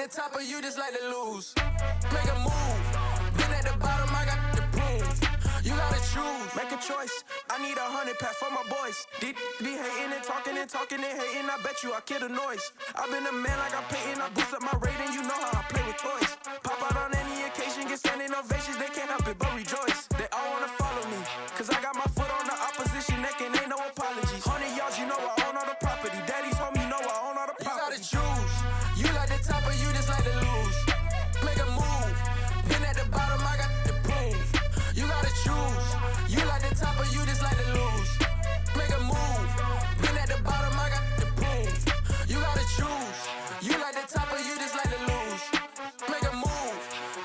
top or you just like to lose? Make a move. Been at the bottom, I got the prove. You gotta choose. Make a choice. I need 100 pack for my boys. Be hating and talking and hating. I bet you I kill the noise. I've been a man like I'm Peyton. I boost up my rating. You know how I play with toys. Pop out on any occasion, get standing ovations. They can't help it but rejoice. They all wanna follow me, cause I got my foot on the opposition neck and ain't no apologies. 100 yards, you know I own all the property. Daddy's home, you know I own all the property. You gotta choose. You like the top or you just like to lose? Make a move. Been at the bottom, I got the proof. You gotta choose. You like the top or you just like to lose? Make a move. Been at the bottom, I got the proof. You gotta choose. You like the top or you just like to lose? Make a move.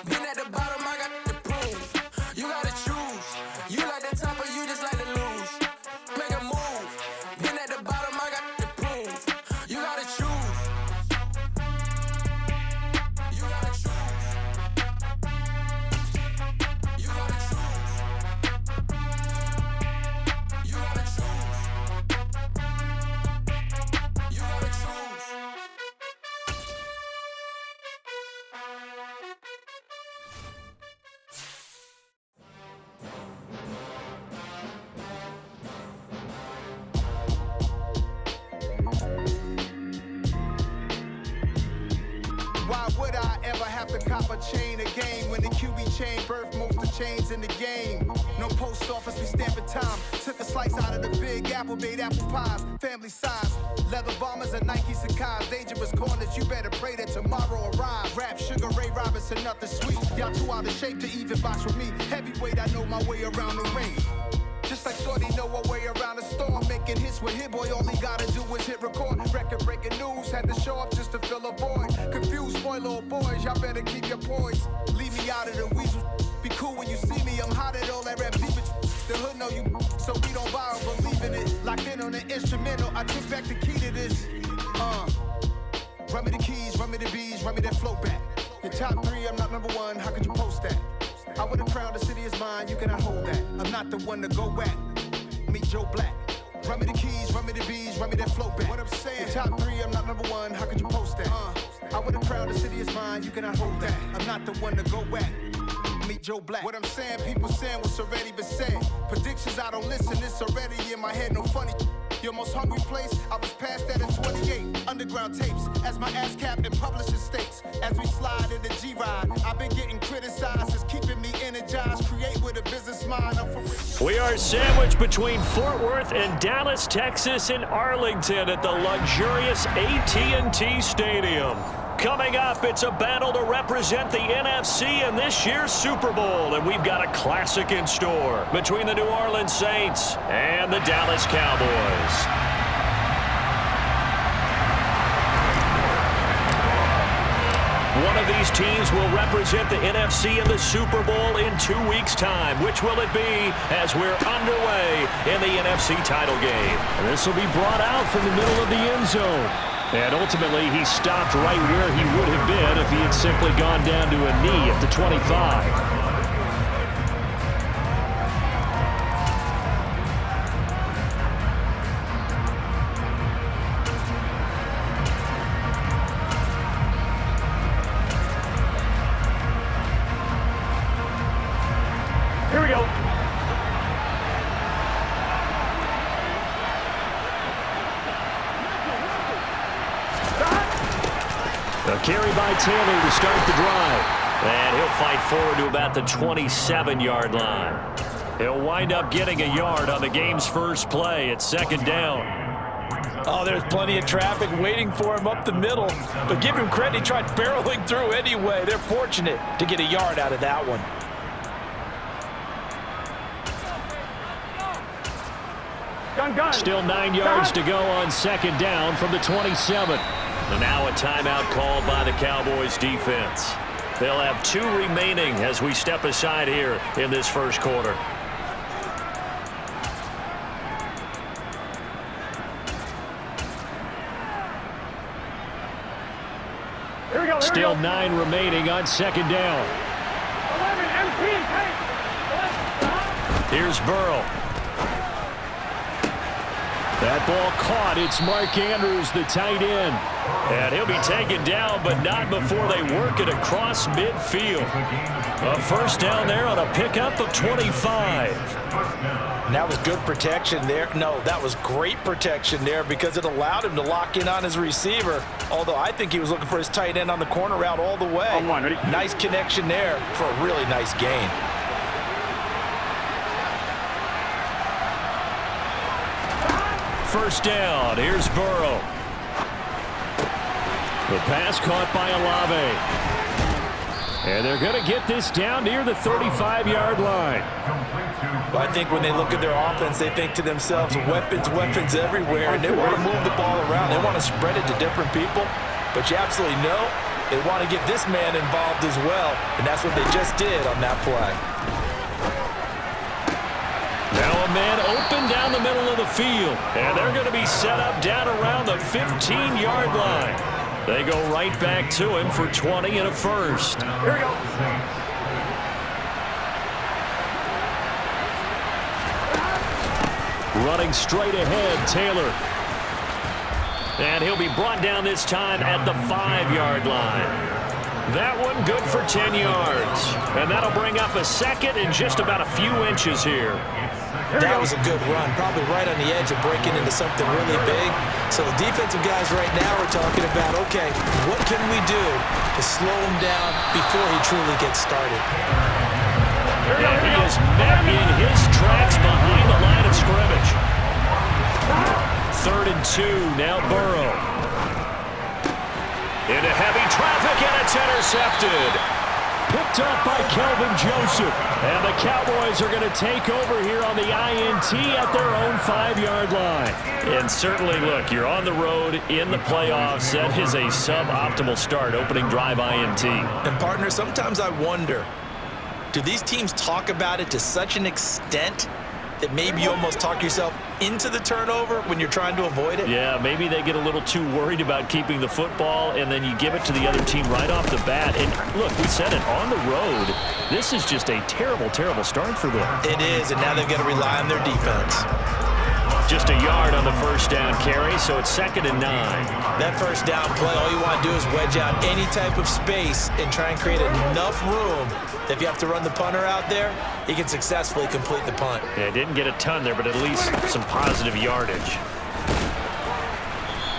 Been at the bottom, I got the proof. You gotta choose. You like the top or you just like to lose? Make a move. Been at the bottom, I got the proof. You gotta choose. You gotta choose. You gotta choose. You gotta choose. You gotta choose. Why would I ever have to cop a chain again when the QB chain birthed most of chains in the game? No post office, we stamping time. Took a slice out of the big apple, made apple pies, family size. Leather bombers and Nike Sakai's. Dangerous corners, you better pray that tomorrow arrives. Rap, Sugar Ray Robinson, nothing sweet. Y'all too out of shape to even box with me. Heavyweight, I know my way around the ring. Just like Shorty know a way around the storm. Making hits with Hit Boy, all he gotta do is hit record. Record breaking news, had to show up just to fill a void. Confused, spoiled little boys, y'all better keep your poise. Leave me out of the weasel. Be cool when you see me, I'm hot at all that rap deep. The hood know you, so we don't borrow, believe in it. Locked in on the instrumental, I took back the key to this. Run me the keys, run me the bees, run me that flow back. Your top 3, I'm not number 1, how could you post that? I would have crowned the city is mine, you cannot hold that. I'm not the one to go back. Meet Joe Black. Run me the keys, run me the bees, run me that flow back. What I'm saying, your top 3, I'm not number 1, how could you post that? I would have crowned the city is mine, you cannot hold that. I'm not the one to go back. Meet Joe Black. What I'm saying, people saying what's already been said. Predictions, I don't listen, it's already in my head, no funny. Your most hungry place, I was past that in 28. Underground tapes, as my ass capped in publishing states. As we slide in the G-Ride, I've been getting criticized, it's keeping me energized. Create with a business mind, I'm for real. We are sandwiched between Fort Worth and Dallas, Texas, and Arlington at the luxurious AT&T Stadium. Coming up, it's a battle to represent the NFC in this year's Super Bowl, and we've got a classic in store between the New Orleans Saints and the Dallas Cowboys. One of these teams will represent the NFC in the Super Bowl in 2 weeks' time. Which will it be as we're underway in the NFC title game? And this will be brought out from the middle of the end zone. And ultimately, he stopped right where he would have been if he had simply gone down to a knee at the 25. Here we go. A carry by Taylor to start the drive. And he'll fight forward to about the 27-yard line. He'll wind up getting a yard on the game's first play at second down. Oh, there's plenty of traffic waiting for him up the middle. But give him credit, he tried barreling through anyway. They're fortunate to get a yard out of that one. Still 9 yards to go on second down from the 27. And now a timeout called by the Cowboys defense. They'll have 2 remaining as we step aside here in this first quarter. Still 9 remaining on second down. Here's Burrow. That ball caught. It's Mark Andrews, the tight end. And he'll be taken down, but not before they work it across midfield. A first down there on a pickup of 25. And that was good protection there. No, that was great protection there because it allowed him to lock in on his receiver. Although I think he was looking for his tight end on the corner route all the way. Nice connection there for a really nice gain. First down. Here's Burrow. The pass caught by Olave. And they're going to get this down near the 35-yard line. Well, I think when they look at their offense, they think to themselves, weapons, weapons everywhere, and they want to move the ball around. They want to spread it to different people, but you absolutely know they want to get this man involved as well, and that's what they just did on that play. Now a man open down the middle of the field, and they're going to be set up down around the 15-yard line. They go right back to him for 20 and a first. Here we go. Running straight ahead, Taylor. And he'll be brought down this time at the 5-yard line. That one good for 10 yards. And that'll bring up a second and just about a few inches here. That was a good run, probably right on the edge of breaking into something really big. So the defensive guys right now are talking about, okay, what can we do to slow him down before he truly gets started? And he is met in his tracks behind the line of scrimmage. 3rd and 2, now Burrow. Into heavy traffic, and it's intercepted. Picked up by Kelvin Joseph. And the Cowboys are going to take over here on the INT at their own 5-yard line. And certainly, look, you're on the road in the playoffs. That is a suboptimal start, opening drive INT. And, partner, sometimes I wonder, do these teams talk about it to such an extent that maybe you almost talk yourself into the turnover when you're trying to avoid it? Yeah, maybe they get a little too worried about keeping the football, and then you give it to the other team right off the bat. And look, we said it, on the road, this is just a terrible, terrible start for them. It is, and now they've got to rely on their defense. Just a yard on the first down carry, so it's 2nd and 9. That first down play, all you want to do is wedge out any type of space and try and create enough room that if you have to run the punter out there, he can successfully complete the punt. Yeah, didn't get a ton there, but at least some positive yardage.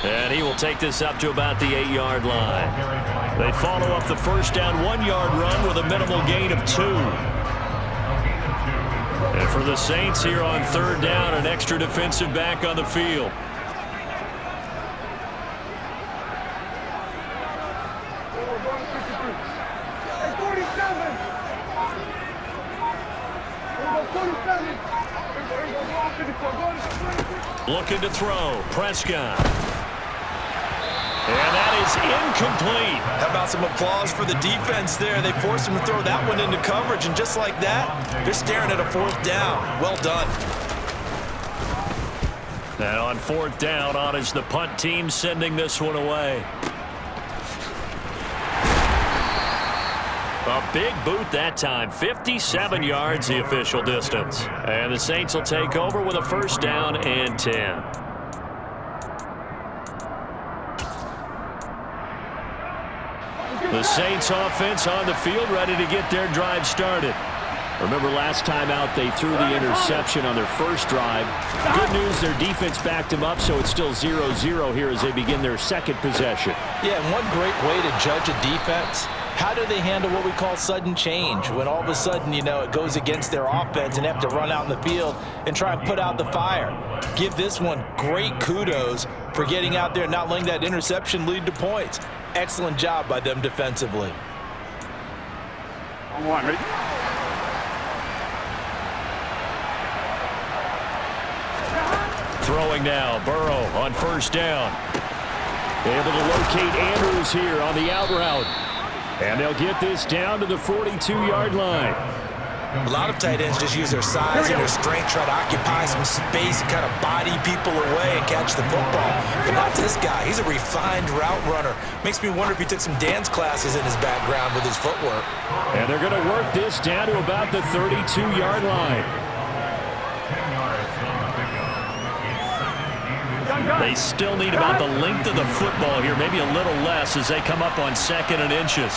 And he will take this up to about the 8-yard line. They follow up the first down 1-yard run with a minimal gain of 2. And for the Saints here on 3rd down, an extra defensive back on the field. Looking to throw, Prescott. And that is incomplete. How about some applause for the defense there? They forced him to throw that one into coverage, and just like that, they're staring at a 4th down. Well done. And on 4th down, on is the punt team sending this one away. A big boot that time, 57 yards the official distance. And the Saints will take over with a first down and 10. The Saints offense on the field, ready to get their drive started. Remember last time out they threw the interception on their first drive. Good news, their defense backed them up, so it's still 0-0 here as they begin their second possession. Yeah, and one great way to judge a defense, how do they handle what we call sudden change? When all of a sudden, you know, it goes against their offense and they have to run out in the field and try and put out the fire. Give this one great kudos for getting out there and not letting that interception lead to points. Excellent job by them defensively. Throwing now, Burrow on first down. Able to locate Andrews here on the out route. And they'll get this down to the 42-yard line. A lot of tight ends just use their size and their strength, try to occupy some space and kind of body people away and catch the football. But not this guy. He's a refined route runner. Makes me wonder if he took some dance classes in his background with his footwork. And they're going to work this down to about the 32-yard line. They still need about the length of the football here, maybe a little less as they come up on 2nd and inches.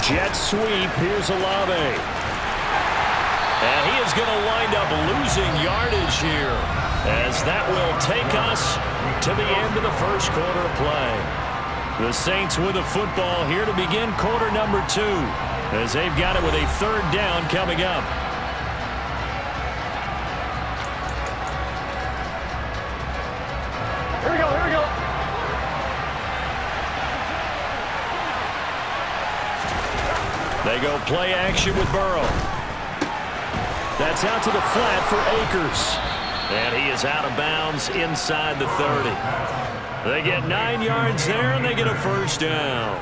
Jet sweep. Here's Olave. And he is going to wind up losing yardage here, as that will take us to the end of the first quarter of play. The Saints with the football here to begin quarter number 2, as they've got it with a 3rd down coming up. Here we go, here we go. They go play action with Burrow. That's out to the flat for Akers. And he is out of bounds inside the 30. They get 9 yards there, and they get a 1st down.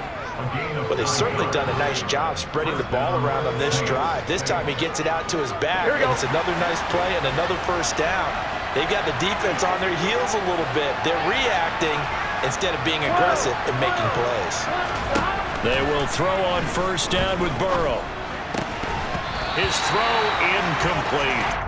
Well, they've certainly done a nice job spreading the ball around on this drive. This time he gets it out to his back, and it's another nice play and another 1st down. They've got the defense on their heels a little bit. They're reacting instead of being aggressive and making plays. They will throw on 1st down with Burrow. His throw incomplete.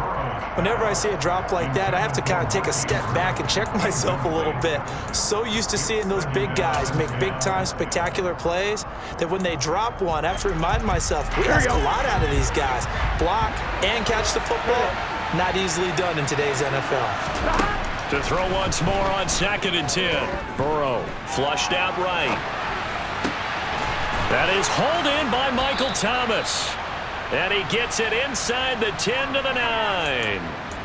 Whenever I see a drop like that, I have to kind of take a step back and check myself a little bit. So used to seeing those big guys make big-time spectacular plays that when they drop one, I have to remind myself, we ask a lot out of these guys. Block and catch the football, not easily done in today's NFL. To throw once more on 2nd and 10. Burrow flushed out right. That is hauled in by Michael Thomas. And he gets it inside the 10 to the 9.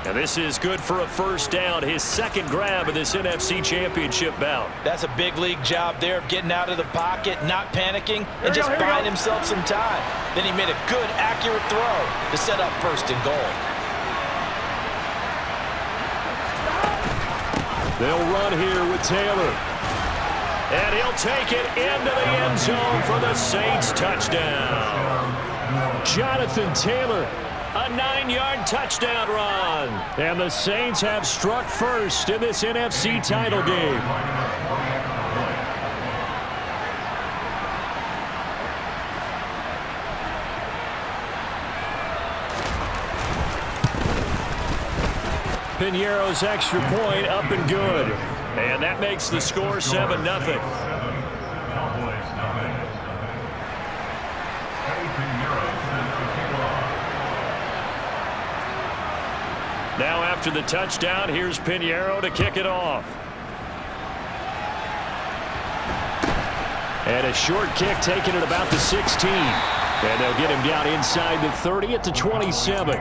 And this is good for a 1st down, his 2nd grab of this NFC Championship bout. That's a big league job there of getting out of the pocket, not panicking, and just buying himself some time. Then he made a good, accurate throw to set up 1st and goal. They'll run here with Taylor. And he'll take it into the end zone for the Saints touchdown. Jonathan Taylor, a 9-yard touchdown run. And the Saints have struck first in this NFC title game. Piñeiro's extra point up and good. And that makes the score 7-0. Now after the touchdown, here's Piñeiro to kick it off. And a short kick taken at about the 16. And they'll get him down inside the 30 at the 27.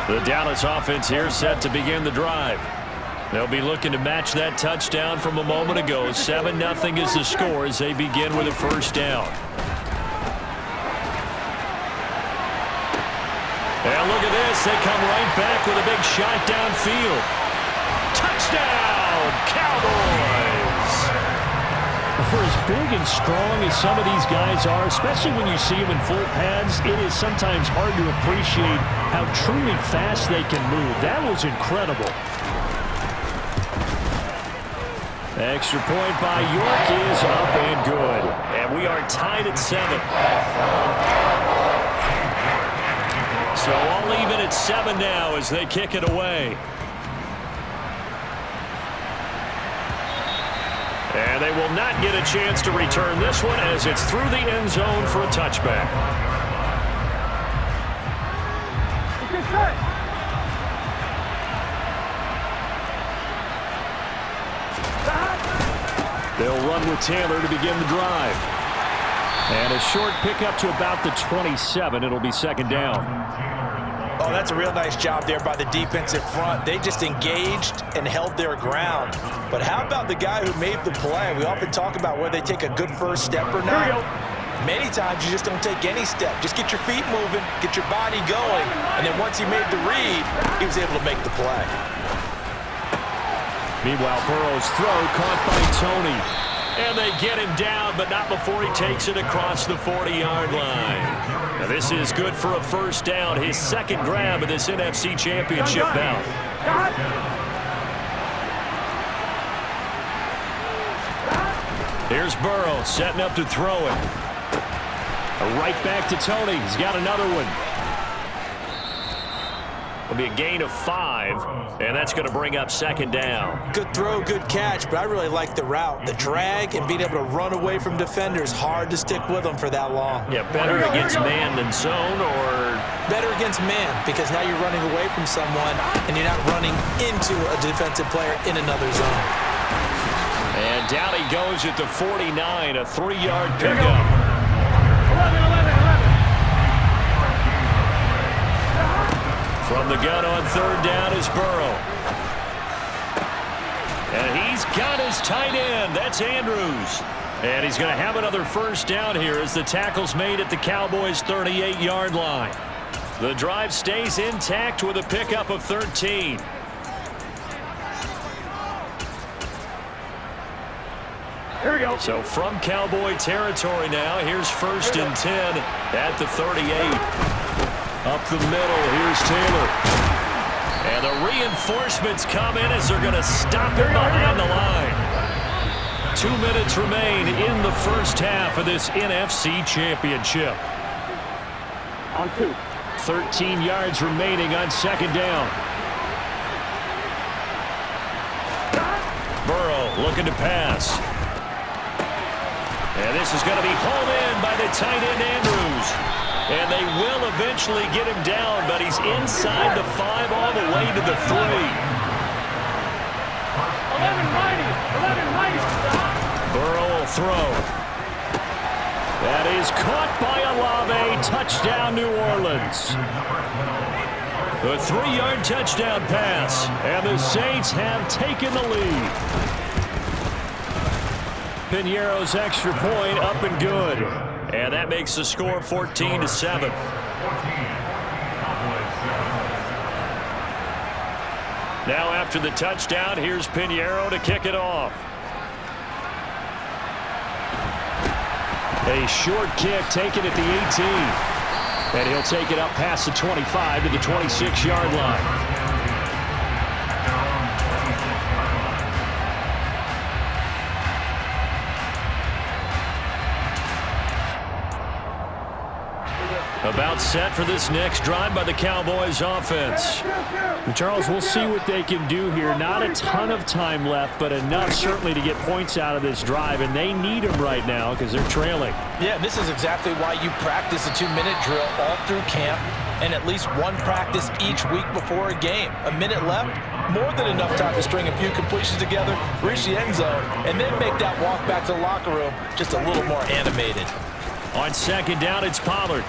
The Dallas offense here set to begin the drive. They'll be looking to match that touchdown from a moment ago. 7-0 is the score as they begin with a 1st down. And look at this. They come right back with a big shot downfield. Touchdown, Cowboys! For as big and strong as some of these guys are, especially when you see them in full pads, it is sometimes hard to appreciate how truly fast they can move. That was incredible. Extra point by York is up and good. And we are tied at 7. So all even at 7 now as they kick it away. And they will not get a chance to return this one as it's through the end zone for a touchback. They'll run with Taylor to begin the drive. And a short pickup to about the 27. It'll be 2nd down. Oh, that's a real nice job there by the defensive front. They just engaged and held their ground. But how about the guy who made the play? We often talk about whether they take a good first step or not. Many times you just don't take any step. Just get your feet moving, get your body going, and then once he made the read, he was able to make the play. Meanwhile, Burrow's throw caught by Tony. And they get him down, but not before he takes it across the 40-yard line. Now this is good for a first down, his second grab of this NFC Championship bout. Here's Burrow setting up to throw it. Right back to Tony. He's got another one. It'll be a gain of 5, and that's going to bring up second down. Good throw, good catch, but I really like the route. The drag and being able to run away from defenders, hard to stick with them for that long. Yeah, better against man than zone, or? Better against man, because now you're running away from someone, and you're not running into a defensive player in another zone. And down he goes at the 49, a 3-yard pickup. From the gun on third down is Burrow. And he's got his tight end. That's Andrews. And he's going to have another first down here as the tackle's made at the Cowboys' 38-yard line. The drive stays intact with a pickup of 13. Here we go. So from Cowboy territory now, here's 1st and 10 at the 38. Up the middle, here's Taylor. And the reinforcements come in as they're going to stop him behind the line. 2 minutes remain in the first half of this NFC Championship. On 2. 13 yards remaining on second down. Burrow looking to pass. And this is going to be hauled in by the tight end Andrews. And they will eventually get him down, but he's inside the 5 all the way to the 3. 11 Burrow will throw. That is caught by Olave. Touchdown, New Orleans. A 3-yard touchdown pass, and the Saints have taken the lead. Pinheiro's extra point up and good. And that makes the score 14-7. Now after the touchdown, here's Pinheiro to kick it off. A short kick taken at the 18. And he'll take it up past the 25 to the 26-yard line. About set for this next drive by the Cowboys offense. And Charles, we'll see what they can do here. Not a ton of time left, but enough certainly to get points out of this drive, and they need them right now because they're trailing. Yeah, this is exactly why you practice a 2-minute drill all through camp and at least one practice each week before a game. A minute left, more than enough time to string a few completions together, reach the end zone, and then make that walk back to the locker room just a little more animated. On second down, it's Pollard.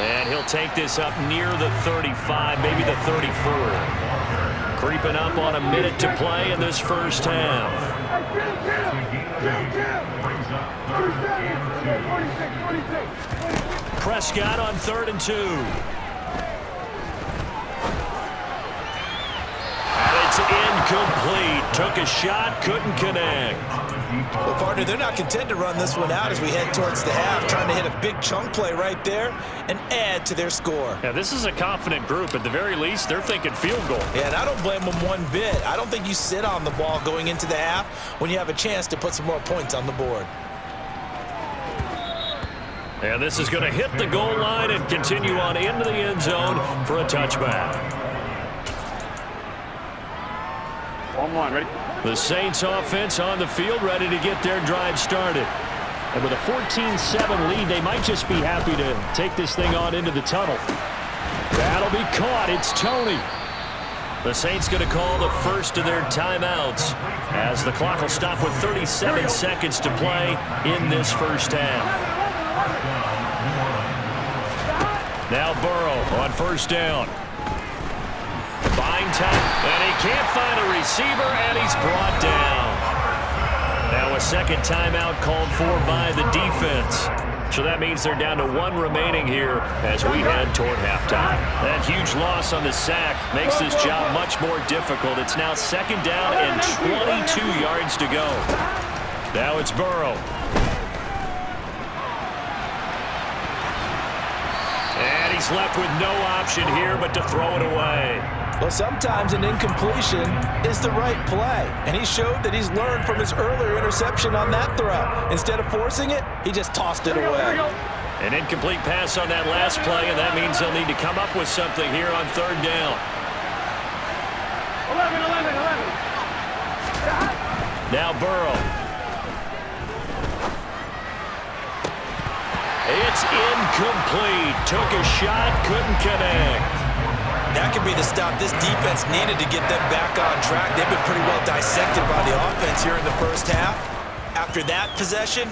And he'll take this up near the 35, maybe the 34. Creeping up on a minute to play in this first half. Prescott on 3rd and 2. And it's incomplete. Took a shot, couldn't connect. Well, partner, they're not content to run this one out as we head towards the half, trying to hit a big chunk play right there and add to their score. Yeah, this is a confident group. At the very least, they're thinking field goal. Yeah, and I don't blame them one bit. I don't think you sit on the ball going into the half when you have a chance to put some more points on the board. And this is going to hit the goal line and continue on into the end zone for a touchback. 1-1, ready? The Saints offense on the field, ready to get their drive started. And with a 14-7 lead, they might just be happy to take this thing on into the tunnel. That'll be caught. It's Tony. The Saints going to call the first of their timeouts as the clock will stop with 37 seconds to play in this first half. Now Burrow on first down. Buying time, and he can't find a receiver, and he's brought down. Now a second timeout called for by the defense. So that means they're down to 1 remaining here as we head toward halftime. That huge loss on the sack makes this job much more difficult. It's now 2nd down and 22 yards to go. Now it's Burrow. And he's left with no option here but to throw it away. Well, sometimes an incompletion is the right play, and he showed that he's learned from his earlier interception on that throw. Instead of forcing it, he just tossed it away. An incomplete pass on that last play, and that means they'll need to come up with something here on 3rd down. 11. Now Burrow. It's incomplete. Took a shot, couldn't connect. That could be the stop this defense needed to get them back on track. They've been pretty well dissected by the offense here in the first half. After that possession,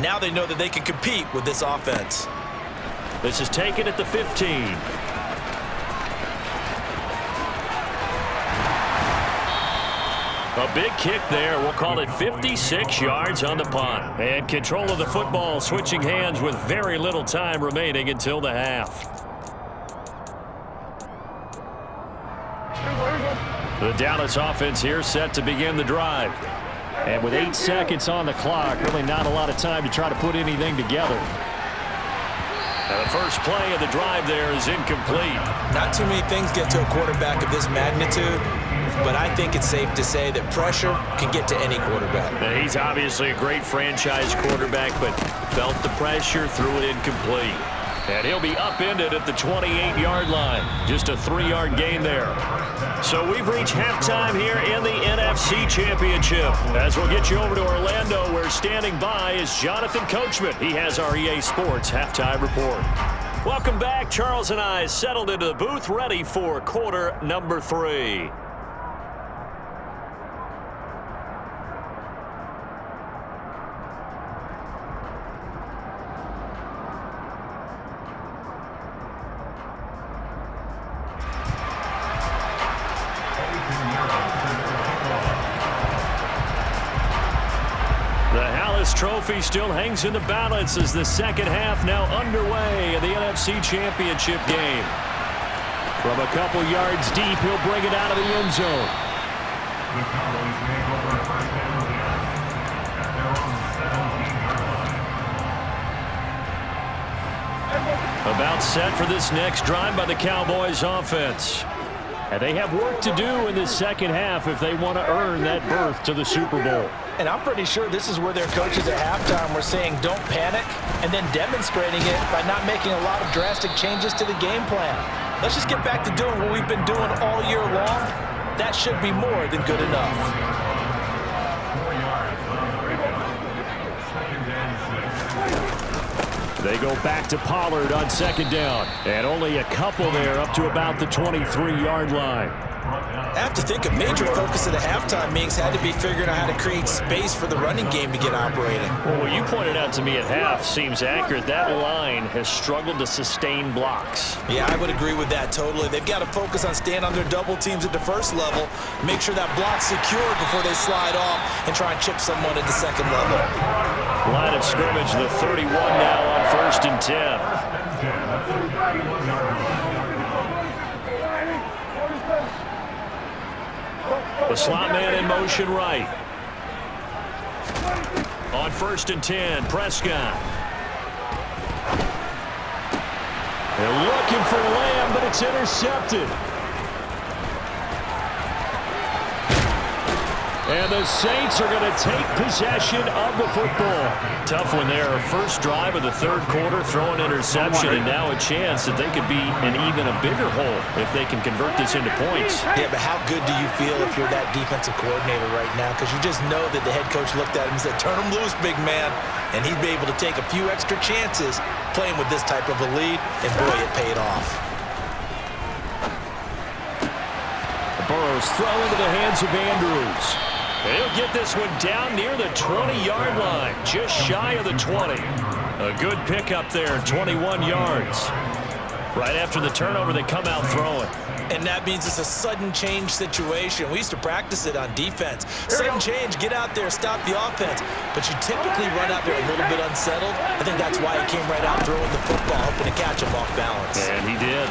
now they know that they can compete with this offense. This is taken at the 15. A big kick there. We'll call it 56 yards on the punt. And control of the football switching hands with very little time remaining until the half. The Dallas offense here set to begin the drive. And with 8 seconds on the clock, really not a lot of time to try to put anything together. And the first play of the drive there is incomplete. Not too many things get to a quarterback of this magnitude, but I think it's safe to say that pressure can get to any quarterback. And he's obviously a great franchise quarterback, but felt the pressure, threw it incomplete. And he'll be upended at the 28-yard line. Just a 3-yard gain there. So we've reached halftime here in the NFC Championship. As we'll get you over to Orlando, where standing by is Jonathan Coachman. He has our EA Sports halftime report. Welcome back. Charles and I settled into the booth, ready for quarter number 3. Trophy still hangs in the balance as the second half now underway in the NFC Championship game. From a couple yards deep, he'll bring it out of the end zone. About set for this next drive by the Cowboys offense. And they have work to do in this second half if they want to earn that berth to the Super Bowl. And I'm pretty sure this is where their coaches at halftime were saying don't panic, and then demonstrating it by not making a lot of drastic changes to the game plan. Let's just get back to doing what we've been doing all year long. That should be more than good enough. They go back to Pollard on 2nd down. And only a couple there up to about the 23-yard line. I have to think a major focus of the halftime meetings had to be figuring out how to create space for the running game to get operating. Well, what you pointed out to me at half seems accurate. That line has struggled to sustain blocks. Yeah, I would agree with that totally. They've got to focus on staying on their double teams at the first level, make sure that block's secured before they slide off and try and chip someone at the second level. Line of scrimmage, the 31 now on 1st and 10. The slot man in motion right. On 1st and 10, Prescott. They're looking for Lamb, but it's intercepted. And the Saints are going to take possession of the football. Tough one there. First drive of the 3rd quarter, throwing interception, and now a chance that they could be in even a bigger hole if they can convert this into points. Yeah, but how good do you feel if you're that defensive coordinator right now? Because you just know that the head coach looked at him and said, turn him loose, big man. And he'd be able to take a few extra chances playing with this type of a lead, and boy, it paid off. Burrow's throw into the hands of Andrews. He'll get this one down near the 20-yard line, just shy of the 20. A good pickup there, 21 yards. Right after the turnover, they come out throwing. And that means it's a sudden change situation. We used to practice it on defense. Sudden change, get out there, stop the offense. But you typically run out there a little bit unsettled. I think that's why he came right out throwing the football, hoping to catch him off balance. And he did.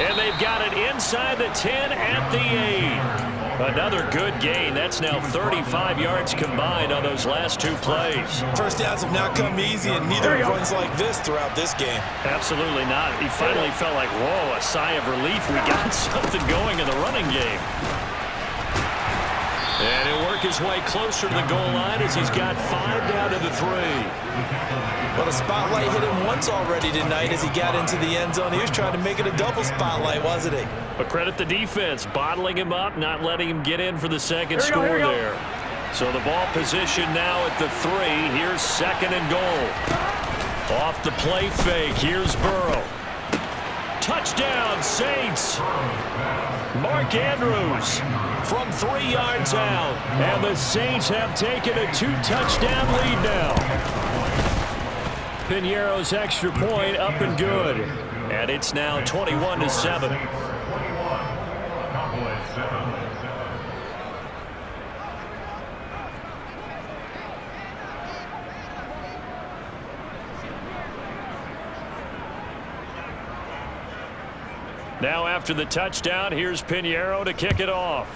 And they've got it inside the 10 at the 8. Another good gain. That's now 35 yards combined on those last 2 plays. First downs have not come easy, and neither runs like this throughout this game. Absolutely not. He finally felt like, whoa, a sigh of relief. We got something going in the running game. And he'll work his way closer to the goal line as he's got 5 down to the 3. Well, the spotlight hit him once already tonight as he got into the end zone. He was trying to make it a double spotlight, wasn't he? But credit the defense, bottling him up, not letting him get in for the second score there. So the ball position now at the 3. Here's 2nd and goal. Off the play fake. Here's Burrow. Touchdown, Saints. Mark Andrews from 3 yards out. And the Saints have taken a 2-touchdown lead now. Piñeiro's extra point up and good. And it's now 21-7. Now after the touchdown, here's Piñeiro to kick it off.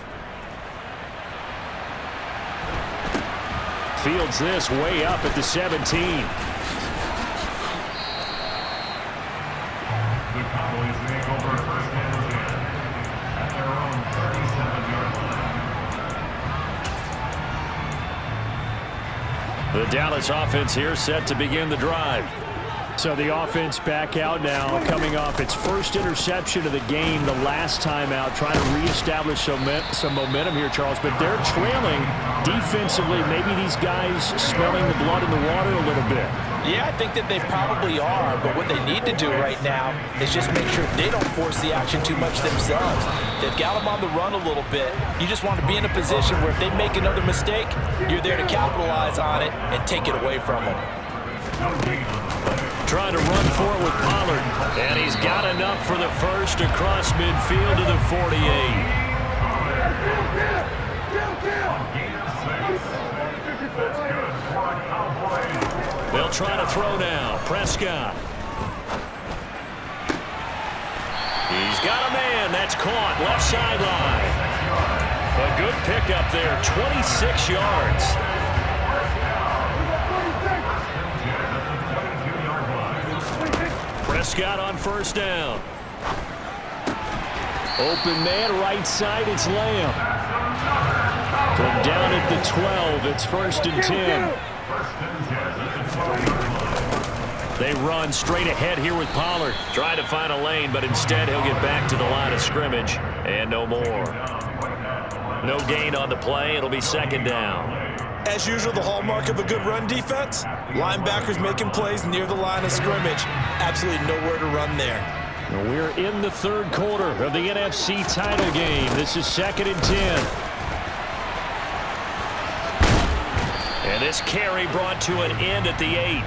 Fields this way up at the 17. The Dallas offense here set to begin the drive. So the offense back out now, coming off its first interception of the game the last time out, trying to reestablish some momentum here, Charles. But they're trailing defensively. Maybe these guys smelling the blood in the water a little bit. Yeah, I think that they probably are, but what they need to do right now is just make sure they don't force the action too much themselves. They've got them on the run a little bit. You just want to be in a position where if they make another mistake, you're there to capitalize on it and take it away from them. Trying to run for it with Pollard, and he's got enough for the first across midfield to the 48. They'll try to throw now. Prescott. He's got a man. That's caught. Left sideline. A good pickup there. 26 yards. Prescott on first down. Open man right side. It's Lamb. From down at the 12, it's 1st and 10. They run straight ahead here with Pollard. Trying to find a lane, but instead he'll get back to the line of scrimmage. And no more. No gain on the play. It'll be 2nd down. As usual, the hallmark of a good run defense, linebackers making plays near the line of scrimmage. Absolutely nowhere to run there. We're in the 3rd quarter of the NFC title game. This is 2nd and 10. And this carry brought to an end at the 8.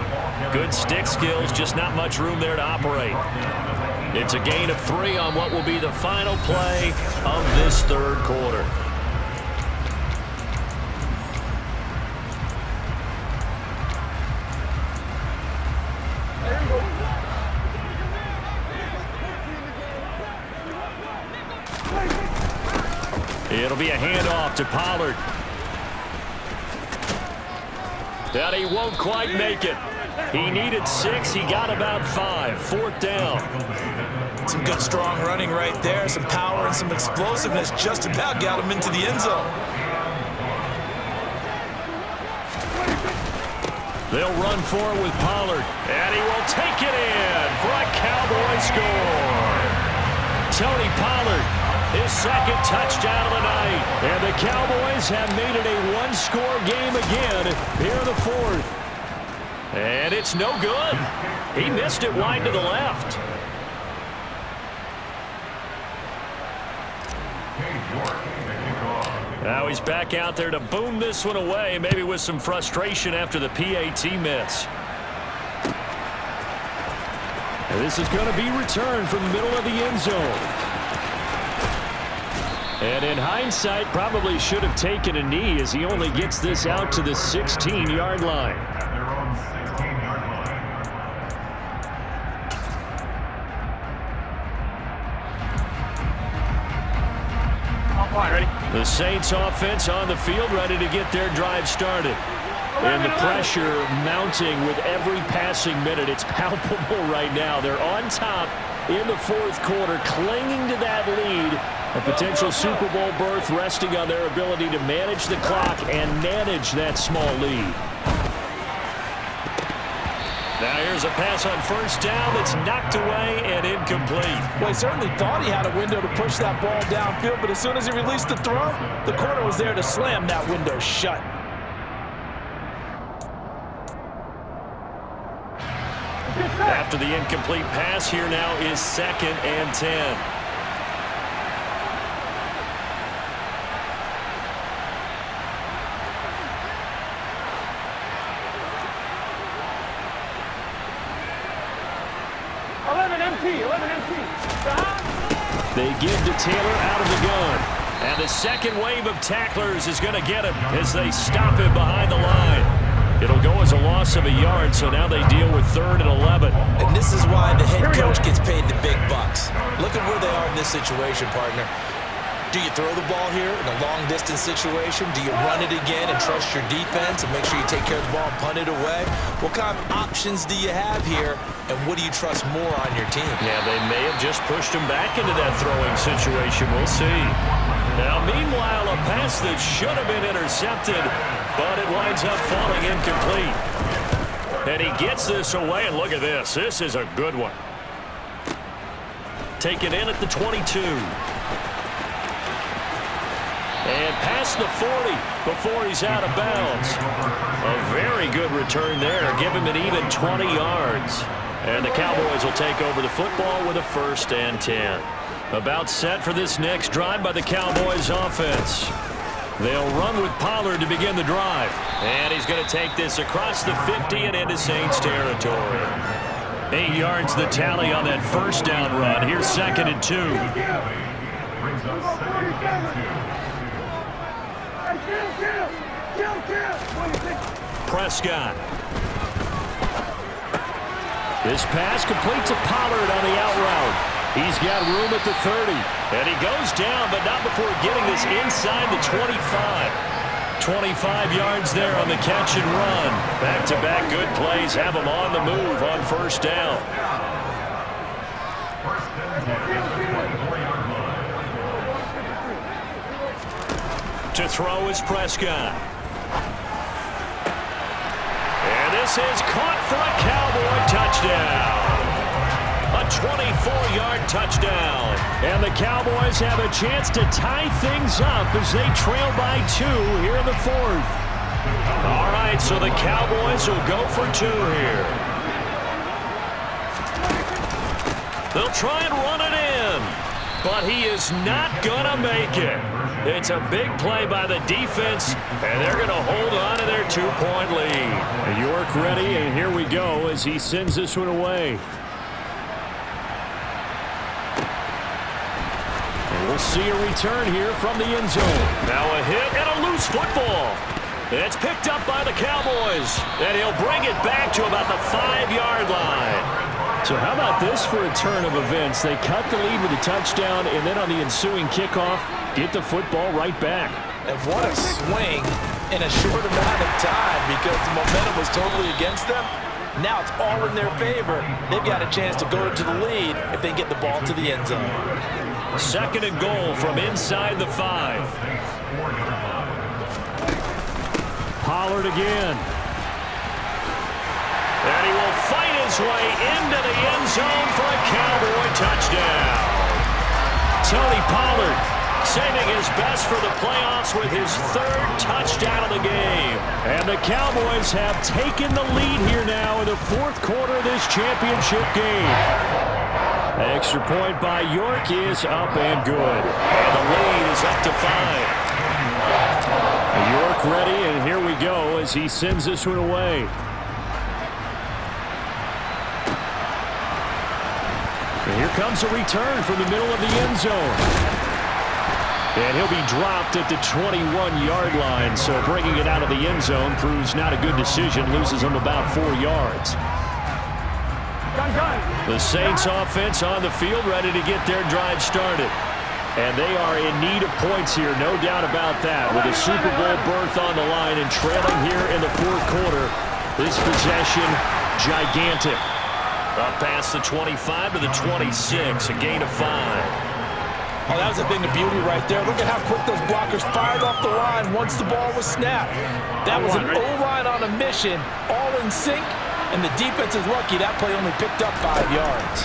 Good stick skills, just not much room there to operate. It's a gain of 3 on what will be the final play of this 3rd quarter. It'll be a handoff to Pollard. And he won't quite make it. He needed 6. He got about 5. 4th down. Some good strong running right there. Some power and some explosiveness just about got him into the end zone. They'll run for it with Pollard. And he will take it in for a Cowboy score. Tony Pollard. His 2nd touchdown of the night. And the Cowboys have made it a 1-score game again here in the 4th. And it's no good. He missed it wide to the left. Now he's back out there to boom this one away, maybe with some frustration after the PAT miss. And this is going to be returned from the middle of the end zone. And in hindsight, probably should have taken a knee as he only gets this out to the 16-yard line. The Saints offense on the field, ready to get their drive started. And the pressure mounting with every passing minute. It's palpable right now. They're on top in the fourth quarter, clinging to that lead. A potential Super Bowl berth resting on their ability to manage the clock and manage that small lead. Now here's a pass on first down that's knocked away and incomplete. Well, he certainly thought he had a window to push that ball downfield, but as soon as he released the throw, the corner was there to slam that window shut. After the incomplete pass, here now is 2nd and 10. They give to Taylor out of the gun. And the second wave of tacklers is going to get him as they stop him behind the line. It'll go as a loss of a yard, so now they deal with 3rd and 11. And this is why the head coach gets paid the big bucks. Look at where they are in this situation, partner. Do you throw the ball here in a long-distance situation? Do you run it again and trust your defense and make sure you take care of the ball and punt it away? What kind of options do you have here, and what do you trust more on your team? Yeah, they may have just pushed him back into that throwing situation. We'll see. Now, meanwhile, a pass that should have been intercepted, but it winds up falling incomplete. And he gets this away, and look at this. This is a good one. Taken in at the 22. And past the 40 before he's out of bounds. A very good return there. Give him an even 20 yards. And the Cowboys will take over the football with a 1st and 10. About set for this next drive by the Cowboys offense. They'll run with Pollard to begin the drive. And he's going to take this across the 50 and into Saints territory. 8 yards the tally on that first down run. Here's 2nd and 2. Brings us 2nd and 2. Prescott. This pass complete to Pollard on the out route. He's got room at the 30. And he goes down, but not before getting this inside the 25. 25 yards there on the catch and run. Back-to-back good plays have him on the move on first down. To throw is Prescott. And this is caught for a Cowboy touchdown. A 24-yard touchdown. And the Cowboys have a chance to tie things up as they trail by 2 here in the 4th. All right, so the Cowboys will go for 2 here. They'll try and run it in, but he is not going to make it. It's a big play by the defense, and they're going to hold on to their 2-point lead. York ready, and here we go as he sends this one away. And we'll see a return here from the end zone. Now a hit and a loose football. It's picked up by the Cowboys, and he'll bring it back to about the 5-yard line. So how about this for a turn of events? They cut the lead with a touchdown, and then on the ensuing kickoff, get the football right back. And what a swing in a short amount of time, because the momentum was totally against them. Now it's all in their favor. They've got a chance to go to the lead if they get the ball to the end zone. 2nd and goal from inside the 5. Pollard again. And he will fight his way into the end zone for a Cowboy touchdown. Tony Pollard saving his best for the playoffs with his 3rd touchdown of the game. And the Cowboys have taken the lead here now in the 4th quarter of this championship game. Extra point by York is up and good. And the lead is up to 5. York ready, and here we go as he sends this one away. And here comes a return from the middle of the end zone. And he'll be dropped at the 21-yard line. So bringing it out of the end zone proves not a good decision. Loses him about 4 yards. The Saints offense on the field, ready to get their drive started. And they are in need of points here, no doubt about that. With a Super Bowl berth on the line and trailing here in the fourth quarter, this possession gigantic. Up past the 25 to the 26, a gain of 5. Oh, that was a thing of beauty right there. Look at how quick those blockers fired off the line once the ball was snapped. That was an O-line on a mission, all in sync, and the defense is lucky that play only picked up 5 yards.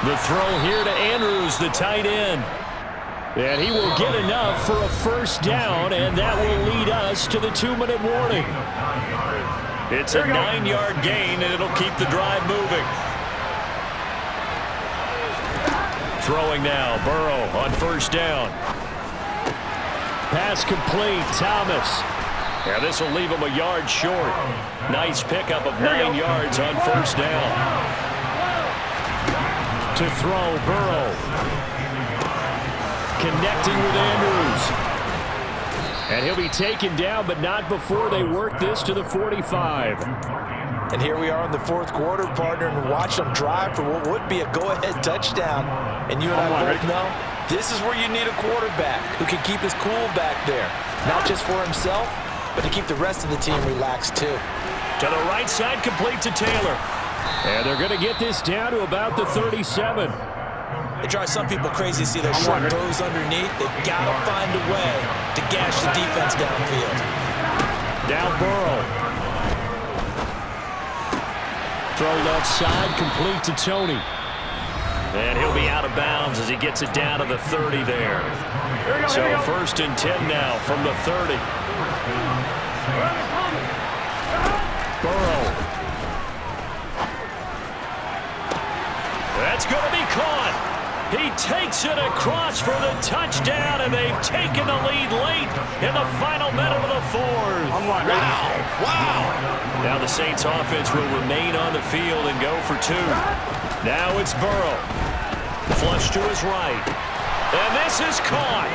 The throw here to Andrews, the tight end. And he will get enough for a first down, and that will lead us to the 2-minute warning. It's a 9-yard gain, and it'll keep the drive moving. Throwing now, Burrow on first down. Pass complete, Thomas. Yeah, this will leave him a yard short. Nice pickup of 9 yards on first down. To throw, Burrow. Connecting with Andrews. And he'll be taken down, but not before they work this to the 45. And here we are in the fourth quarter, partner, and watch them drive for what would be a go-ahead touchdown. And you and I both know this is where you need a quarterback who can keep his cool back there. Not just for himself, but to keep the rest of the team relaxed too. To the right side, complete to Taylor. And they're going to get this down to about the 37. It drives some people crazy to see those short throws underneath. They've got to find a way to gash the defense downfield. Down Burrow. Throw left side, complete to Tony. And he'll be out of bounds as he gets it down to the 30 there. So first and 10 now from the 30. Burrow. That's going to be caught. He takes it across for the touchdown, and they've taken the lead late in the final minute of the fourth. Wow. Now the Saints offense will remain on the field and go for 2. Now it's Burrow. Flush to his right. And this is caught.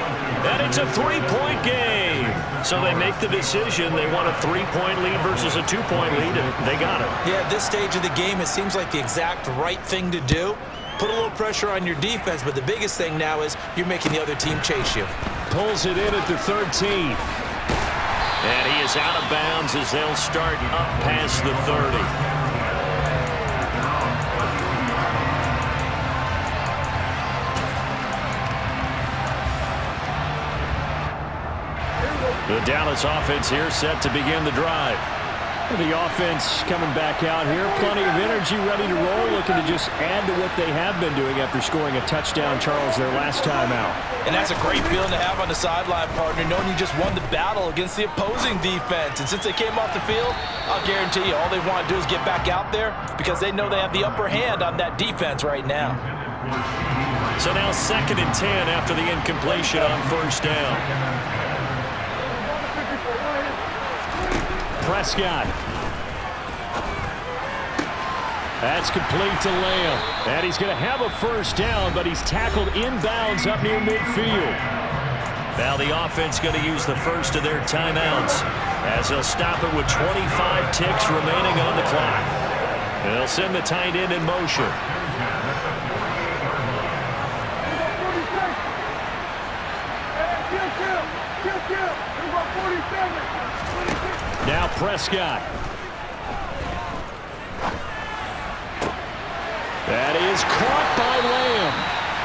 And it's a 3-point game. So they make the decision. They want a 3-point lead versus a 2-point lead, and they got it. Yeah, at this stage of the game, it seems like the exact right thing to do. Put a little pressure on your defense, but the biggest thing now is you're making the other team chase you. Pulls it in at the 13. And he is out of bounds as they'll start up past the 30. The Dallas offense here set to begin the drive. The offense coming back out here. Plenty of energy, ready to roll, looking to just add to what they have been doing after scoring a touchdown, Charles, their last time out. And that's a great feeling to have on the sideline, partner, knowing you just won the battle against the opposing defense. And since they came off the field, I'll guarantee you all they want to do is get back out there because they know they have the upper hand on that defense right now. So now 2nd and 10 after the incompletion on first down. Prescott. That's complete to Lamb. And he's going to have a first down, but he's tackled inbounds up near midfield. Now the offense going to use the first of their timeouts as they'll stop it with 25 ticks remaining on the clock. And they'll send the tight end in motion. Now Prescott. That is caught by Lamb.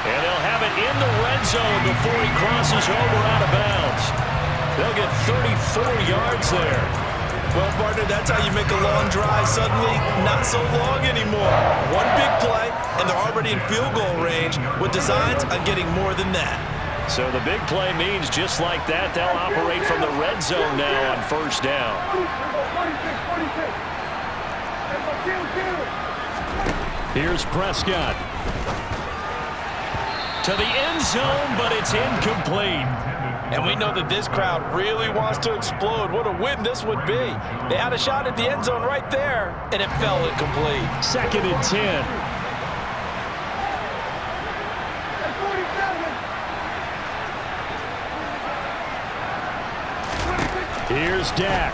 And they'll have it in the red zone before he crosses over out of bounds. They'll get 34 yards there. Well, partner, that's how you make a long drive suddenly not so long anymore. One big play, and they're already in field goal range with designs on getting more than that. So the big play means just like that, they'll operate from the red zone now on first down. Here's Prescott. To the end zone, but it's incomplete. And we know that this crowd really wants to explode. What a win this would be. They had a shot at the end zone right there, and it fell incomplete. 2nd and 10. Here's Dak.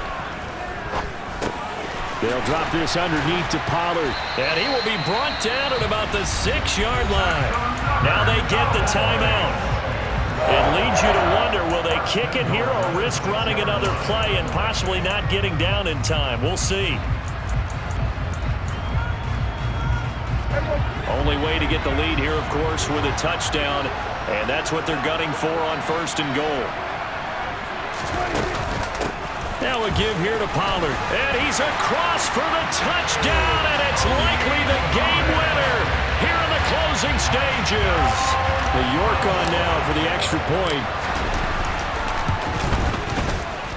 They'll drop this underneath to Pollard. And he will be brought down at about the 6-yard line. Now they get the timeout. It leads you to wonder, will they kick it here or risk running another play and possibly not getting down in time? We'll see. Only way to get the lead here, of course, with a touchdown. And that's what they're gunning for on 1st and goal. Now a give here to Pollard. And he's across for the touchdown, and it's likely the game winner here in the closing stages. The York on now for the extra point.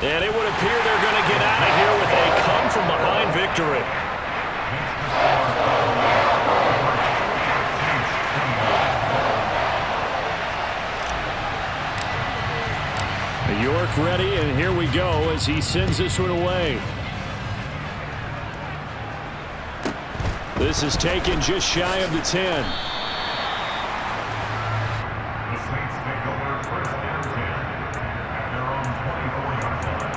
And it would appear they're going to get out of here with a come-from-behind victory. York ready, and here we go as he sends this one away. This is taken just shy of the 10. The Saints take over 1st and 10 at their own 24-yard line.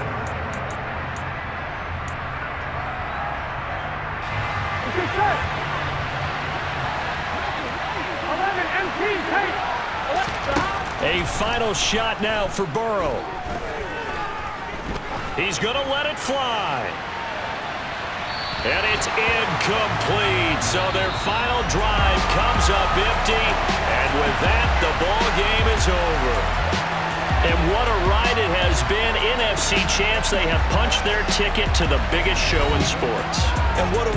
Okay, set. 11 MT, take. A final shot now for Burrow. He's going to let it fly. And it's incomplete. So their final drive comes up empty. And with that, the ball game is over. And what a ride it has been. NFC champs, they have punched their ticket to the biggest show in sports. And what a way